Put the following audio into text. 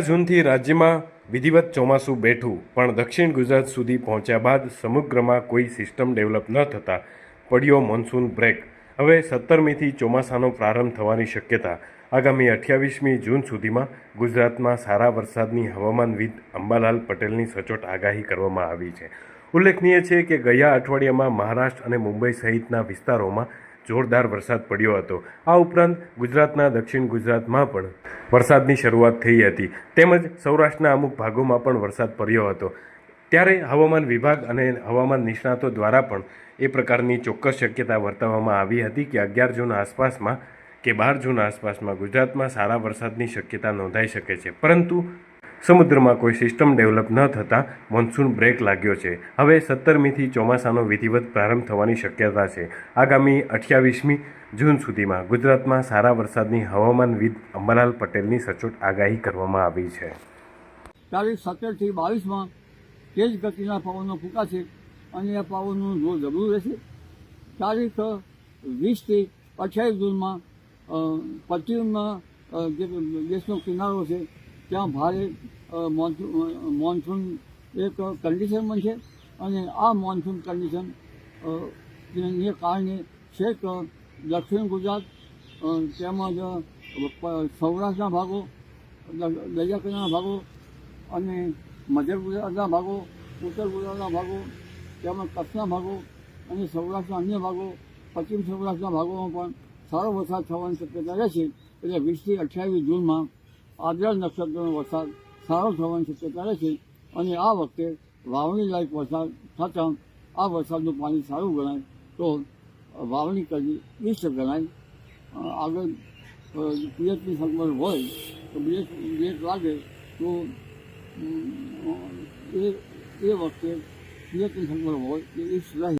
જૂનથી રાજ્યમાં વિધિવત ચોમાસું બેઠું, પણ દક્ષિણ ગુજરાત સુધી પહોંચ્યા બાદ સમગ્રમાં કોઈ સિસ્ટમ ડેવલપ ન થતાં પડ્યો મોન્સૂન બ્રેક. હવે 17મીથી ચોમાસાનો પ્રારંભ થવાની શક્યતા. આગામી 28મી જૂન સુધીમાં ગુજરાતમાં સારા વરસાદની હવામાનવિદ અંબાલાલ પટેલની સચોટ આગાહી કરવામાં આવી છે. ઉલ્લેખનીય છે કે ગયા અઠવાડિયામાં મહારાષ્ટ્ર અને મુંબઈ સહિતના વિસ્તારોમાં જોરદાર વરસાદ પડ્યો હતો. આ ઉપરાંત ગુજરાતના દક્ષિણ ગુજરાતમાં પણ વરસાદની શરૂઆત થઈ હતી, તેમજ સૌરાષ્ટ્રના અમુક ભાગોમાં પણ વરસાદ પડ્યો હતો. ત્યારે હવામાન વિભાગ અને હવામાન નિષ્ણાતો દ્વારા પણ એ પ્રકારની ચોક્કસ શક્યતા વર્તવવામાં આવી હતી કે 11 જૂન આસપાસમાં કે 12 જૂન આસપાસમાં ગુજરાતમાં સારા વરસાદની શક્યતા નોંધાઈ શકે છે. પરંતુ સમુદ્રમાં કોઈ સિસ્ટમ ડેવલપ ન થતાં મોન્સૂન બ્રેક લાગ્યો છે. હવે 17મીથી ચોમાસાનો વિધિવત પ્રારંભ થવાની શક્યતા છે. આગામી 28મી જૂન સુધીમાં ગુજરાતમાં સારા વરસાદની હવામાનવિદ અંબાલાલ પટેલની સચોટ આગાહી કરવામાં આવી છે. તારીખ 17 થી 22માં તેજ ગતિના પવનો ફૂંકાશે અને આ પવનનું જોર જબરું રહેશે. તારીખ 20 થી 28 જૂનમાં પશ્ચિમમાં જે દેશનો કિનારો છે ત્યાં ભારે મોન્સૂન એક કન્ડિશન બનશે અને આ મોન્સૂન કન્ડિશન ને કારણે છેક દક્ષિણ ગુજરાત તેમજ સૌરાષ્ટ્રના ભાગો, દરિયા કિનારાના ભાગો અને મધ્ય ગુજરાતના ભાગો, ઉત્તર ગુજરાતના ભાગો તેમજ કચ્છના ભાગો અને સૌરાષ્ટ્રના અન્ય ભાગો, પશ્ચિમ સૌરાષ્ટ્રના ભાગોમાં પણ સારો વરસાદ થવાની શક્યતા રહેશે. એટલે 20 થી 28 જૂનમાં આદ્રા નક્ષત્રનો વરસાદ સારો થવાની શક્યતા રહેશે અને આ વખતે વાવણી લાયક વરસાદ થતાં આ વરસાદનું પાણી સારું ગણાય તો વાવણી કરવી ઇષ્ટ ગણાય. આગળ પિયતની સગવડ હોય તો બ્રેક લાગે તો એ વખતે પિયતની સગવડ હોય એ ઇષ્ટ રહે.